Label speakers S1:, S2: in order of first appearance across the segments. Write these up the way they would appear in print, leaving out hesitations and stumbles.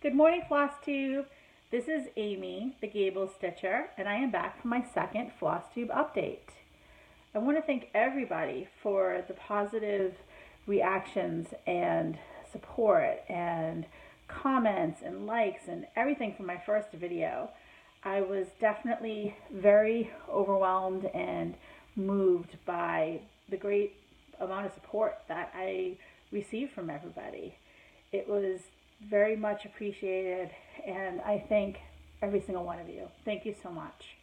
S1: Good morning, Flosstube. This is Amy, the Gable Stitcher, and I am back for my second Flosstube update. I want to thank everybody for the positive reactions and support and comments and likes and everything from my first video. I was definitely very overwhelmed and moved by the great amount of support that I received from everybody. It was very much appreciated, and I thank every single one of you. Thank you so much.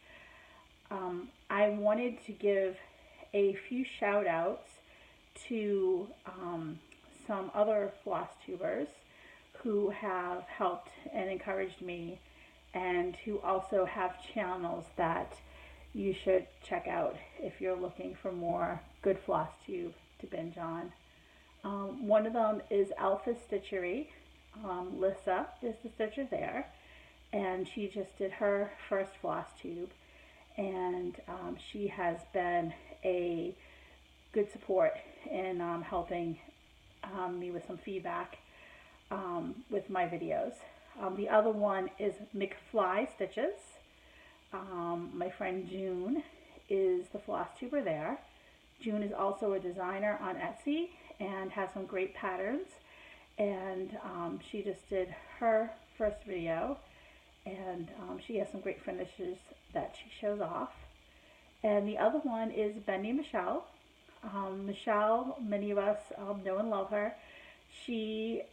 S1: I wanted to give a few shout outs to some other floss tubers who have helped and encouraged me, and who also have channels that you should check out if you're looking for more good floss tube to binge on. One of them is Ellpha Stitchery. Lissa is the stitcher there, and she just did her first floss tube, and she has been a good support in helping me with some feedback with my videos. The other one is McFly Stitches. My friend June is the floss tuber there. June is also a designer on Etsy and has some great patterns, and she just did her first video, and she has some great finishes that she shows off. And the other one is Bendy Michelle. Michelle, many of us know and love her. She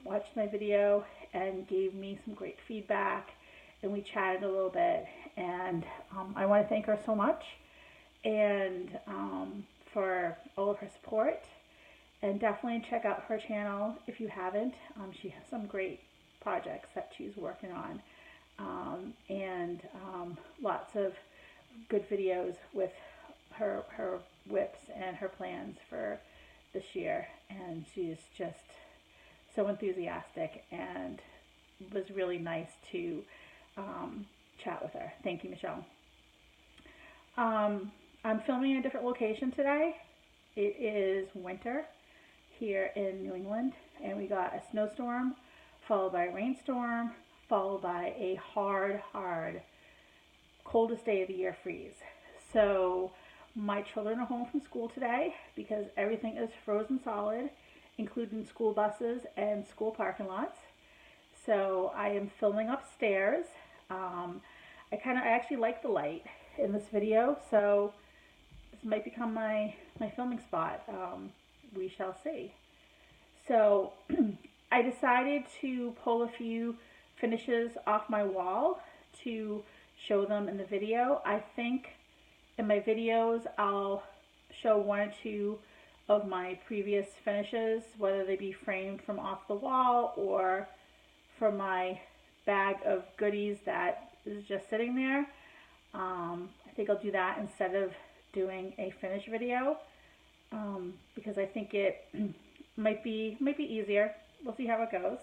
S1: watched my video and gave me some great feedback, and we chatted a little bit, and I want to thank her so much, and for all of her support. And definitely check out her channel if you haven't. She has some great projects that she's working on, and lots of good videos with her whips and her plans for this year. And she's just so enthusiastic, and it was really nice to chat with her. Thank you, Michelle. I'm filming in a different location today. It is winter here in New England, and we got a snowstorm followed by a rainstorm followed by a hard coldest day of the year freeze. So my children are home from school today because everything is frozen solid, including school buses and school parking lots. So I am filming upstairs. I actually like the light in this video, so this might become my filming spot. We shall see. So I decided to pull a few finishes off my wall to show them in the video. I think in my videos I'll show one or two of my previous finishes, whether they be framed from off the wall or from my bag of goodies that is just sitting there. I think I'll do that instead of doing a finished video, because I think it might be easier. We'll see how it goes.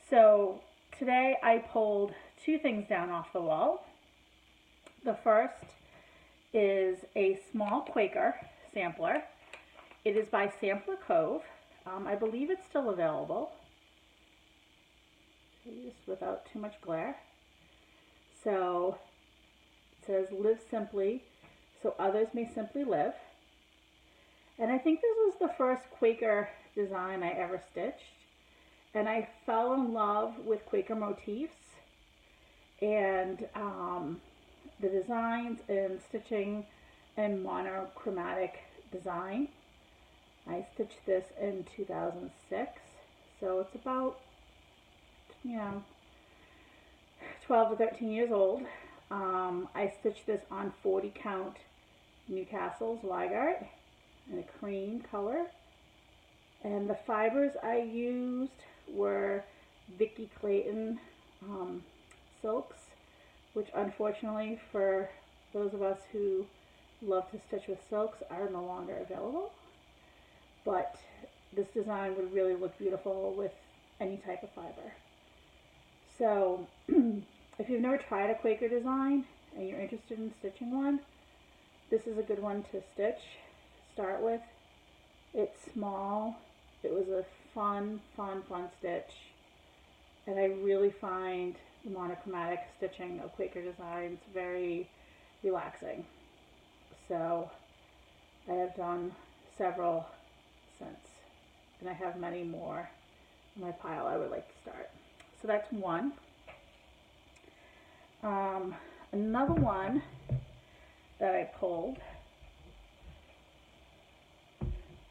S1: So today I pulled two things down off the wall. The first is a small Quaker sampler. It is by Sampler Cove. I believe it's still available. Just without too much glare. So it says, "Live simply, so others may simply live." And I think this was the first Quaker design I ever stitched. And I fell in love with Quaker motifs and the designs and stitching and monochromatic design. I stitched this in 2006, so it's about 12 to 13 years old. I stitched this on 40 count Newcastle's Weigart in a cream color, and the fibers I used were Vicky Clayton silks, which unfortunately for those of us who love to stitch with silks are no longer available, but this design would really look beautiful with any type of fiber. So if you've never tried a Quaker design and you're interested in stitching one, this is a good one to stitch. Start with. It's small. It was a fun stitch. And I really find the monochromatic stitching of Quaker Designs very relaxing. So I have done several since, and I have many more in my pile I would like to start. So that's one. Another one that I pulled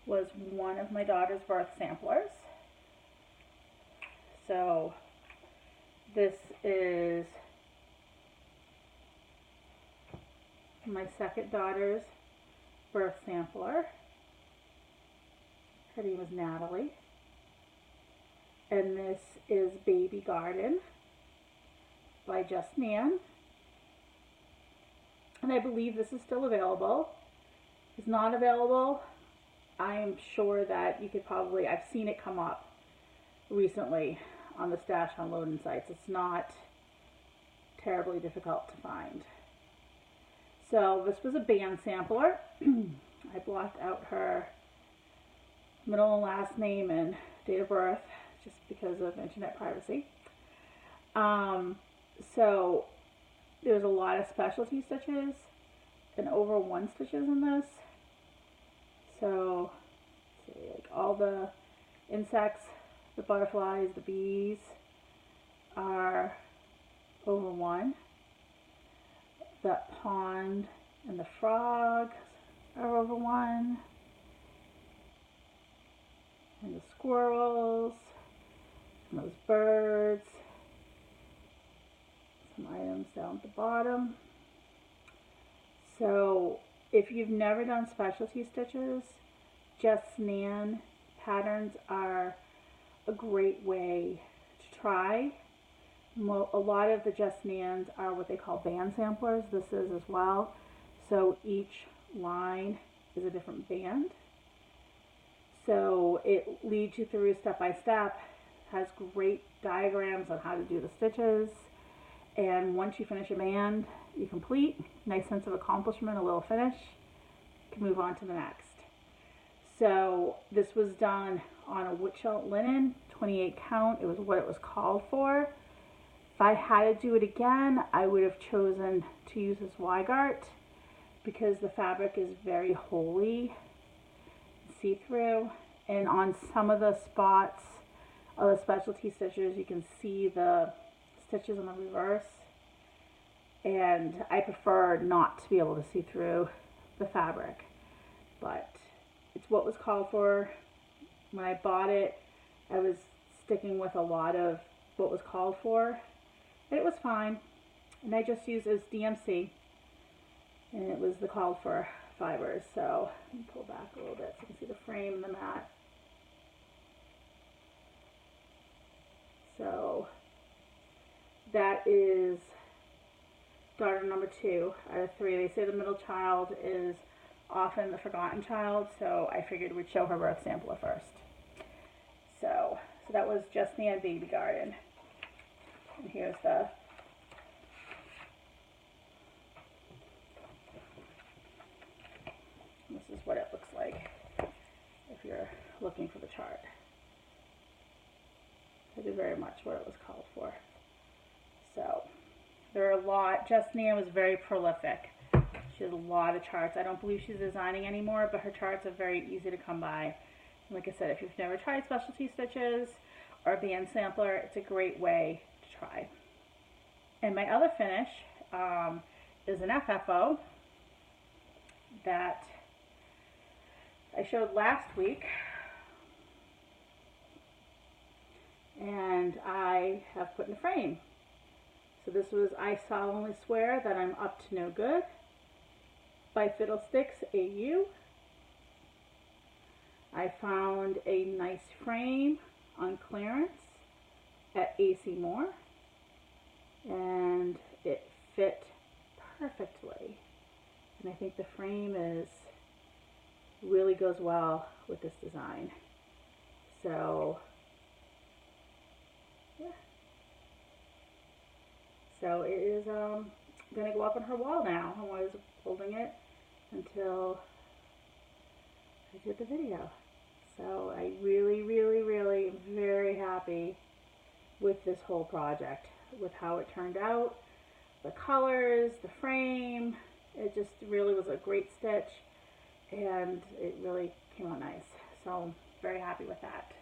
S1: was one of my daughter's birth samplers. So this is my second daughter's birth sampler. Her name is Natalie. And this is Baby Garden by Just Nan. And I believe this is still available. If it's not available, I am sure that you could probably, I've seen it come up recently on the stash unloading sites. It's not terribly difficult to find. So this was a band sampler. I blocked out her middle and last name and date of birth just because of internet privacy. So there's a lot of specialty stitches and over 1 stitches in this. So see, like all the insects, the butterflies, the bees are over 1. The pond and the frogs are over 1. And the squirrels, and those birds, some items down at the bottom. So if you've never done specialty stitches, Just Nan patterns are a great way to try. A lot of the Just Nans are what they call band samplers. This is as well. So each line is a different band. So it leads you through step by step, has great diagrams on how to do the stitches, and once you finish a band, you complete. Nice sense of accomplishment, a little finish. You can move on to the next. So this was done on a Witchelt linen, 28 count. It was what it was called for. If I had to do it again, I would have chosen to use this Weigart because the fabric is very holey, see-through, and on some of the spots of the specialty stitches you can see the stitches on the reverse, and I prefer not to be able to see through the fabric, but it's what was called for. When I bought it, I was sticking with a lot of what was called for, and it was fine, and I just used it as DMC, and it was the called for fibers. So let me pull back a little bit so you can see the frame and the mat. So that is daughter number 2 out of 3. They say the middle child is often the forgotten child, so I figured we'd show her birth sampler first. So that was Just Nan Baby Garden. And here's the this is what it looks like if you're looking for the chart. I did very much what it was called for. So there are a lot. Just Nan was very prolific. She has a lot of charts. I don't believe she's designing anymore, but her charts are very easy to come by. And like I said, if you've never tried specialty stitches or a band sampler, it's a great way to try. And my other finish is an FFO that I showed last week, and I have put in a frame. So this was I Solemnly Swear That I'm Up to No Good by Fiddlesticks AU. I found a nice frame on clearance at AC Moore, and it fit perfectly. And I think the frame really goes well with this design. So yeah. So it is going to go up on her wall now. I was holding it until I did the video. So I really, really, really am very happy with this whole project, with how it turned out, the colors, the frame. It just really was a great stitch, and it really came out nice. So very happy with that.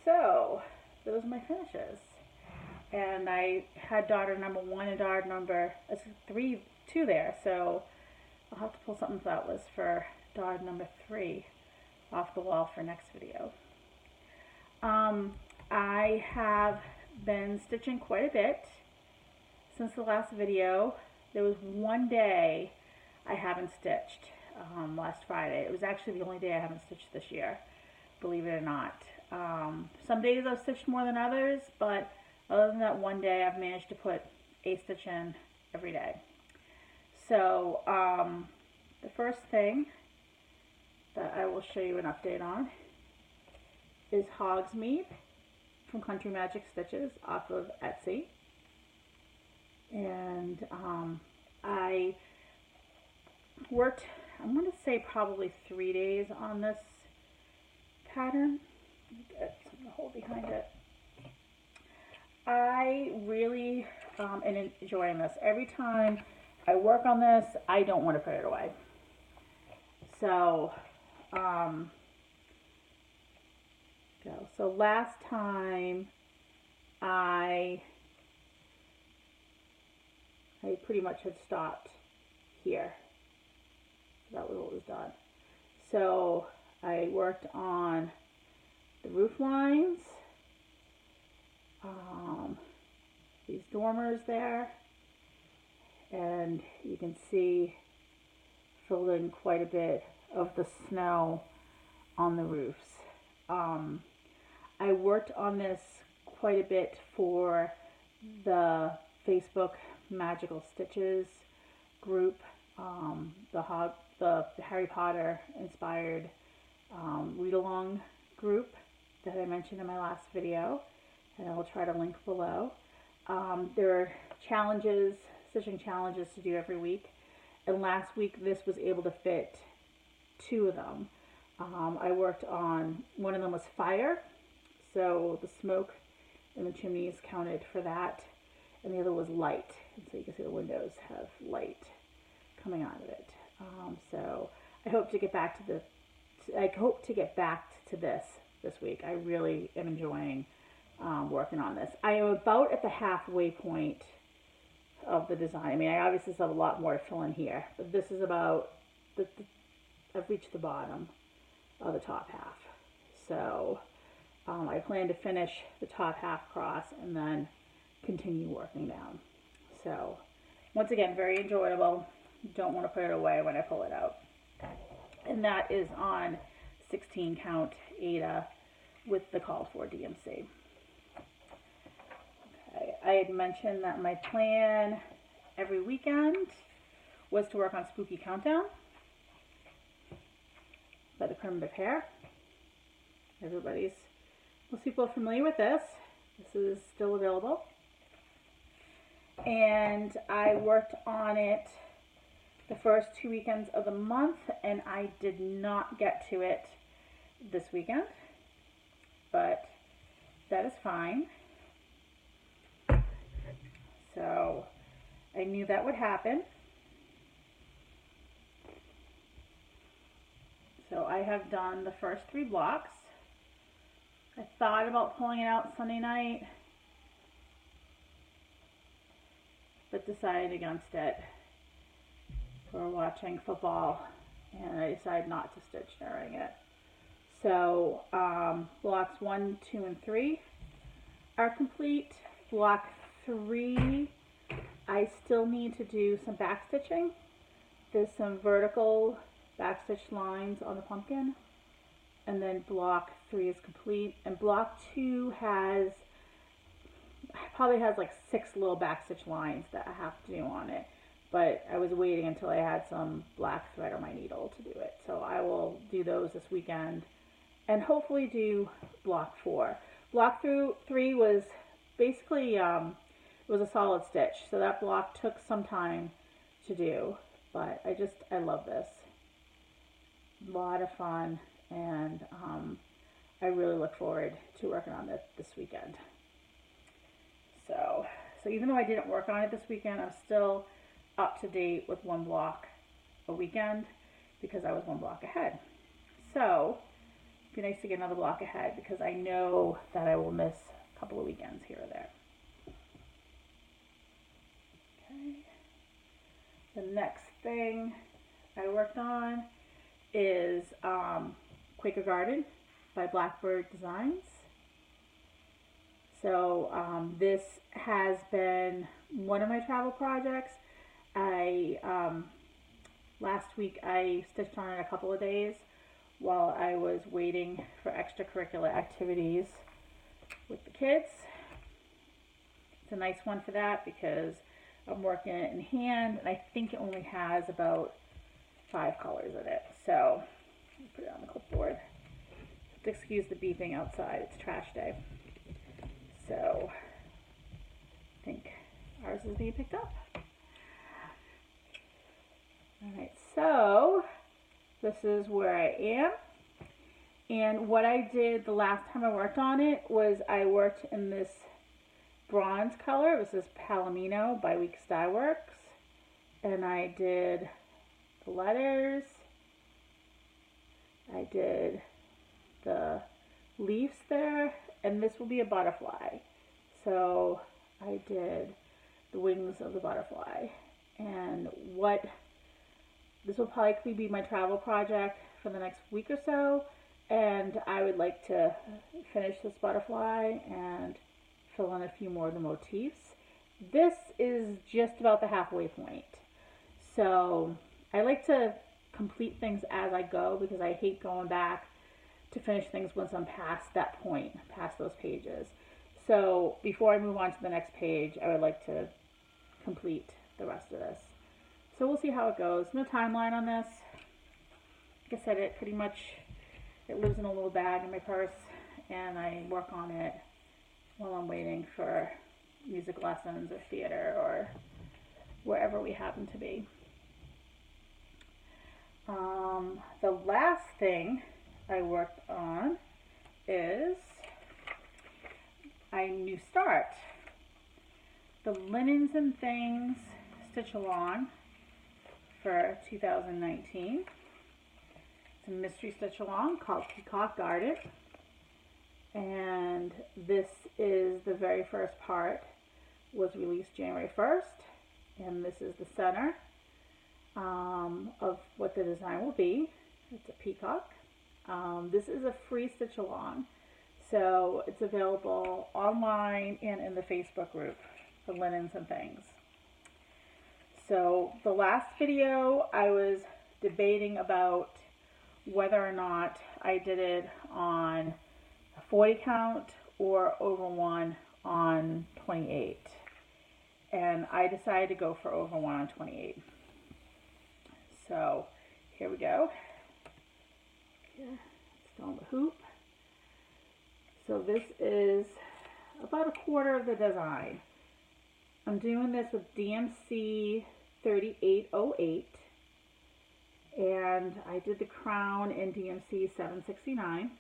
S1: So those are my finishes. And I had daughter number 1 and daughter number 2 there, so I'll have to pull something that was for daughter number 3 off the wall for next video. I have been stitching quite a bit since the last video. There was one day I haven't stitched, last Friday. It was actually the only day I haven't stitched this year, believe it or not. Some days I've stitched more than others, but other than that one day, I've managed to put a stitch in every day. So the first thing that I will show you an update on is Hogsmeade from Country Magic Stitches off of Etsy. And I worked, I'm going to say probably 3 days on this pattern. Get something to hold behind it. I really am enjoying this. Every time I work on this, I don't want to put it away. So, so last time I pretty much had stopped here. That was what was done. So I worked on the roof lines, these dormers there, and you can see filled in quite a bit of the snow on the roofs. I worked on this quite a bit for the Facebook Magical Stitches group, the Harry Potter inspired read-along group that I mentioned in my last video, and I will try to link below. There are challenges, stitching challenges to do every week, and last week this was able to fit 2 of them. I worked on, one of them was fire, so the smoke in the chimneys counted for that, and the other was light, and so you can see the windows have light coming out of it. So I hope to get back to this week. I really am enjoying working on this. I am about at the halfway point of the design. I mean, I obviously still have a lot more to fill in here, but this is about, I've reached the bottom of the top half. So I plan to finish the top half cross and then continue working down. So once again, very enjoyable. Don't want to put it away when I pull it out. And that is on 16 count Ada with the called for DMC. Okay, I had mentioned that my plan every weekend was to work on Spooky Countdown by the Primitive Hare. Most people are familiar with this. This is still available. And I worked on it the first 2 weekends of the month, and I did not get to it this weekend, but that is fine. So I knew that would happen. So I have done the first 3 blocks. I thought about pulling it out Sunday night, but decided against it. We're watching football, and I decided not to stitch during it. So blocks 1, 2, and 3 are complete. Block 3, I still need to do some back stitching. There's some vertical backstitch lines on the pumpkin, and then block 3 is complete. And block 2 probably has like 6 little backstitch lines that I have to do on it. But I was waiting until I had some black thread on my needle to do it. So I will do those this weekend and hopefully do block 4. Block 3 was basically, it was a solid stitch. So that block took some time to do, but I love this. A lot of fun, and I really look forward to working on it this weekend. So even though I didn't work on it this weekend, I'm still up to date with one block a weekend because I was one block ahead. So it'd be nice to get another block ahead because I know that I will miss a couple of weekends here or there. Okay. The next thing I worked on is Quaker Garden by Blackbird Designs. So this has been one of my travel projects. Last week I stitched on it a couple of days while I was waiting for extracurricular activities with the kids. It's a nice one for that because I'm working it in hand, and I think it only has about 5 colors in it. So I'll put it on the clipboard. Excuse the beeping outside, it's trash day. So I think ours is being picked up. Alright, so this is where I am. And what I did the last time I worked on it was I worked in this bronze color. It was this Palomino by Weeks Dye Works. And I did the letters. I did the leaves there. And this will be a butterfly. So I did the wings of the butterfly. And this will probably be my travel project for the next week or so. And I would like to finish this butterfly and fill in a few more of the motifs. This is just about the halfway point. So I like to complete things as I go because I hate going back to finish things once I'm past that point, past those pages. So before I move on to the next page, I would like to complete the rest of this. So we'll see how it goes. No timeline on this. Like I said, it lives in a little bag in my purse, and I work on it while I'm waiting for music lessons or theater or wherever we happen to be. The last thing I worked on is a new start. The Linens and Things Stitch Along for 2019. It's a mystery stitch along called Peacock Garden. And this is the very first part, was released January 1st. And this is the center of what the design will be. It's a peacock. This is a free stitch along. So it's available online and in the Facebook group for Linens and Things. So the last video I was debating about whether or not I did it on a 40 count or over 1 on 28. And I decided to go for over 1 on 28. So here we go. Still on the hoop. So this is about a quarter of the design. I'm doing this with DMC 3808, and I did the crown in DMC 769,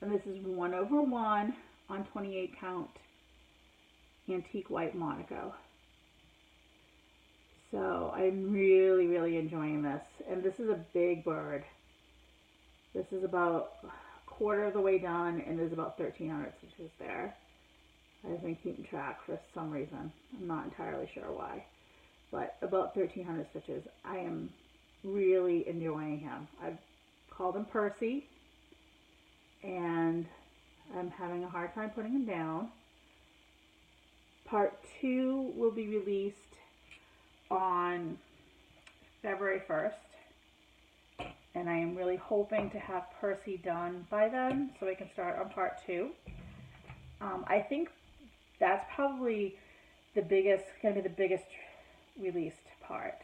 S1: and this is 1 over 1 on 28 count antique white Monaco. So I'm really, really enjoying this, and this is a big bird. This is about a quarter of the way done, and there's about 1,300 stitches there. I've been keeping track for some reason. I'm not entirely sure why. But about 1,300 stitches. I am really enjoying him. I've called him Percy, and I'm having a hard time putting him down. Part 2 will be released on February 1st. And I am really hoping to have Percy done by then so I can start on part 2. I think that's probably going to be the biggest released part.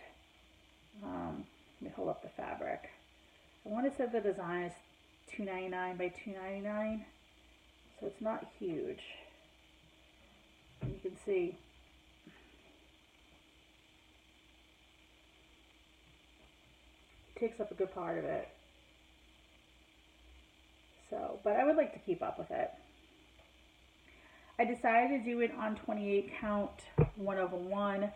S1: Let me hold up the fabric. I want to say the design is $2.99 by $2.99, so it's not huge. And you can see it takes up a good part of it. but I would like to keep up with it. I decided to do it on 28 count 1/1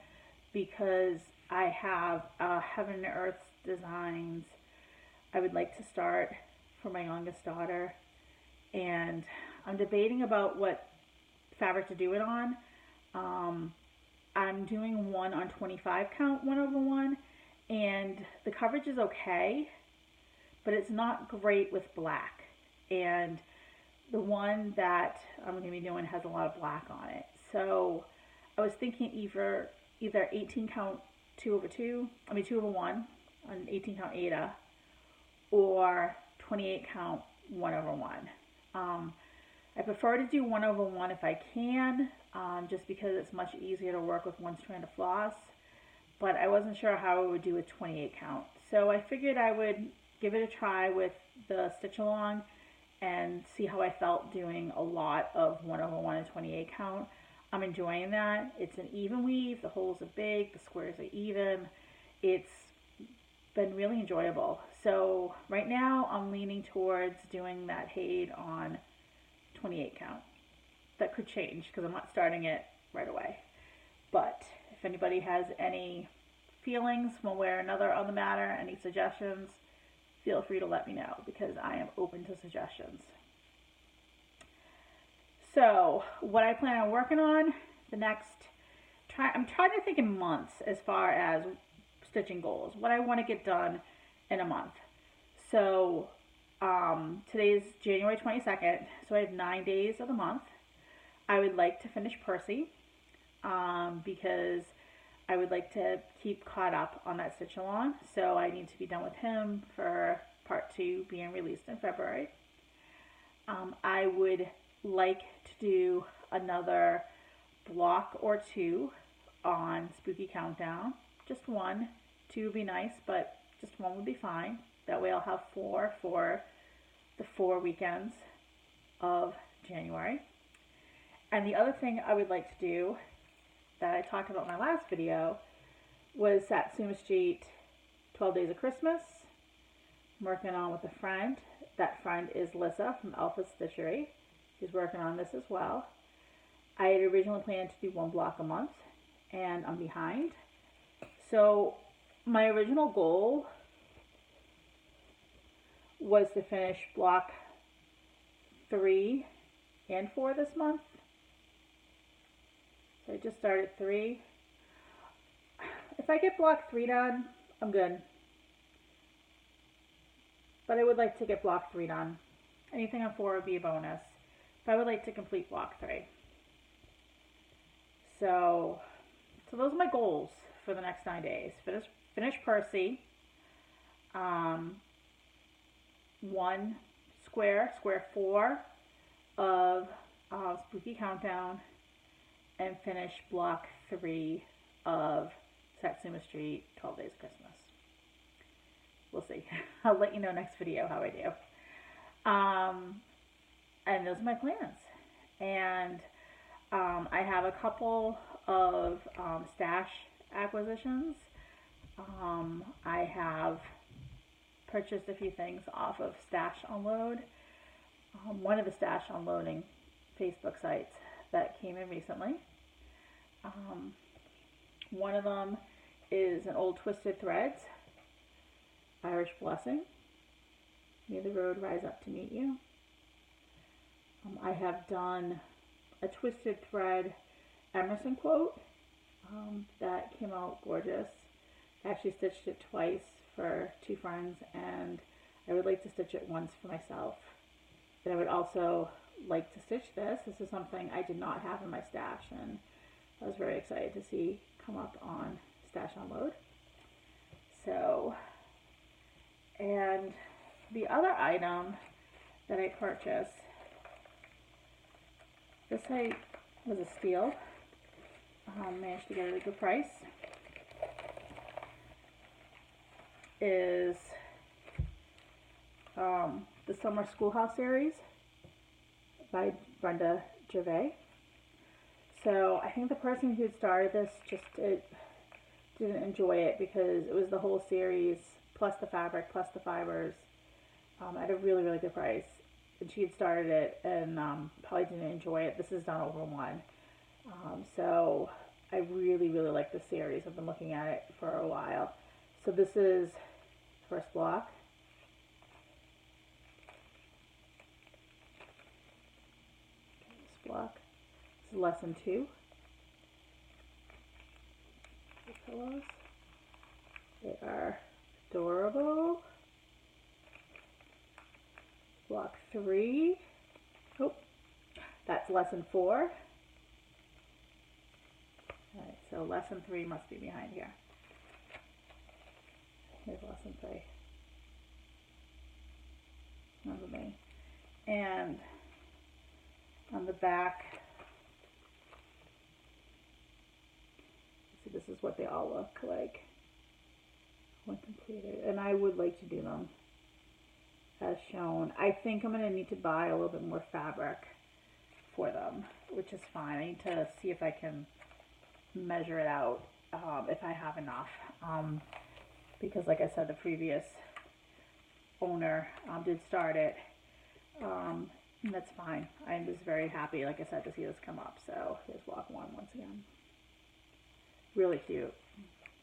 S1: because I have Heaven and Earth designs I would like to start for my youngest daughter, and I'm debating about what fabric to do it on. I'm doing one on 25 count 1/1, and the coverage is okay, but it's not great with black, and the one that I'm going to be doing has a lot of black on it. So I was thinking either 18 count 2/1 on 18 count Ada, or 28 count 1/1. I prefer to do 1/1 if I can, just because it's much easier to work with one strand of floss, but I wasn't sure how I would do with 28 count. So I figured I would give it a try with the stitch along and see how I felt doing a lot of 1/1 and 28 count. I'm enjoying that. It's an even weave, the holes are big, the squares are even. It's been really enjoyable. So right now I'm leaning towards doing that Haid on 28 count. That could change because I'm not starting it right away. But if anybody has any feelings one way or another on the matter, any suggestions, feel free to let me know because I am open to suggestions. So what I plan on working on the next, I'm trying to think in months as far as stitching goals, what I want to get done in a month. So today's January 22nd, so I have 9 days of the month. I would like to finish Percy because I would like to keep caught up on that stitch along. So I need to be done with him for part 2 being released in February. I would like to do another block or 2 on Spooky Countdown. Just 1, 2 would be nice, but just 1 would be fine. That way I'll have 4 for the 4 weekends of January. And the other thing I would like to do that I talked about in my last video was Satsuma Street 12 Days of Christmas. I'm working on with a friend. That friend is Lissa from Ellpha Stitchery. She's working on this as well. I had originally planned to do 1 block a month, and I'm behind. So my original goal was to finish block 3 and 4 this month. So I just started 3. If I get block 3 done, I'm good. But I would like to get block 3 done. Anything on 4 would be a bonus. But I would like to complete block 3. So those are my goals for the next 9 days. Finish Percy. 1 square 4 of Spooky Countdown, and finish block 3 of Satsuma Street 12 Days of Christmas. We'll see. I'll let you know next video how I do. And those are my plans. And I have a couple of stash acquisitions. I have purchased a few things off of Stash Unload. One of the Stash Unloading Facebook sites that came in recently. One of them is an old Twisted Threads, Irish Blessing. May the road rise up to meet you. I have done a Twisted Thread Emerson quote that came out gorgeous. I actually stitched it twice for 2 friends, and I would like to stitch it once for myself. And I would also like to stitch this. This is something I did not have in my stash, and I was very excited to see come up on Stash Unload. So, and the other item that I purchased, this was a steal. Managed to get it at a good price. Is the Summer Schoolhouse series by Brenda Gervais. So I think the person who started this just didn't enjoy it because it was the whole series plus the fabric plus the fibers at a really, really good price. and she had started it and probably didn't enjoy it. This is done over one. So I really, really like the series. I've been looking at it for a while. So this is first block. This block. This is lesson 2. The pillows. They are adorable. Block 3. Oh, that's lesson 4. Alright, so lesson 3 must be behind here. Here's lesson 3. Remember me. And on the back, so this is what they all look like when completed. And I would like to do them as shown. I think I'm going to need to buy a little bit more fabric for them, which is fine. I need to see if I can measure it out, if I have enough, because like I said, the previous owner did start it, and that's fine. I was very happy, like I said, to see this come up. So here's block 1 once again. Really cute.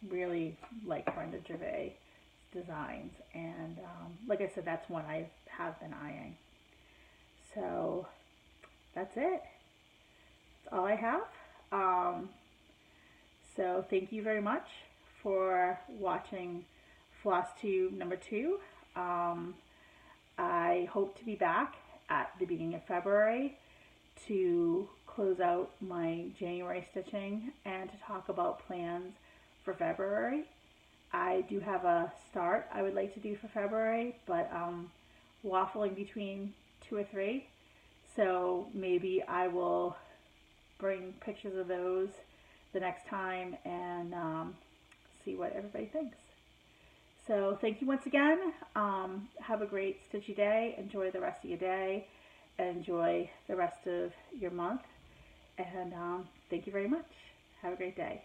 S1: Really like Brenda Gervais designs, and like I said, that's one I have been eyeing. So that's it. That's all I have. So thank you very much for watching Flosstube number 2. I hope to be back at the beginning of February to close out my January stitching and to talk about plans for February. I do have a start I would like to do for February, but waffling between 2 or 3. So maybe I will bring pictures of those the next time and see what everybody thinks. So thank you once again. Have a great stitchy day. Enjoy the rest of your day. Enjoy the rest of your month. And thank you very much. Have a great day.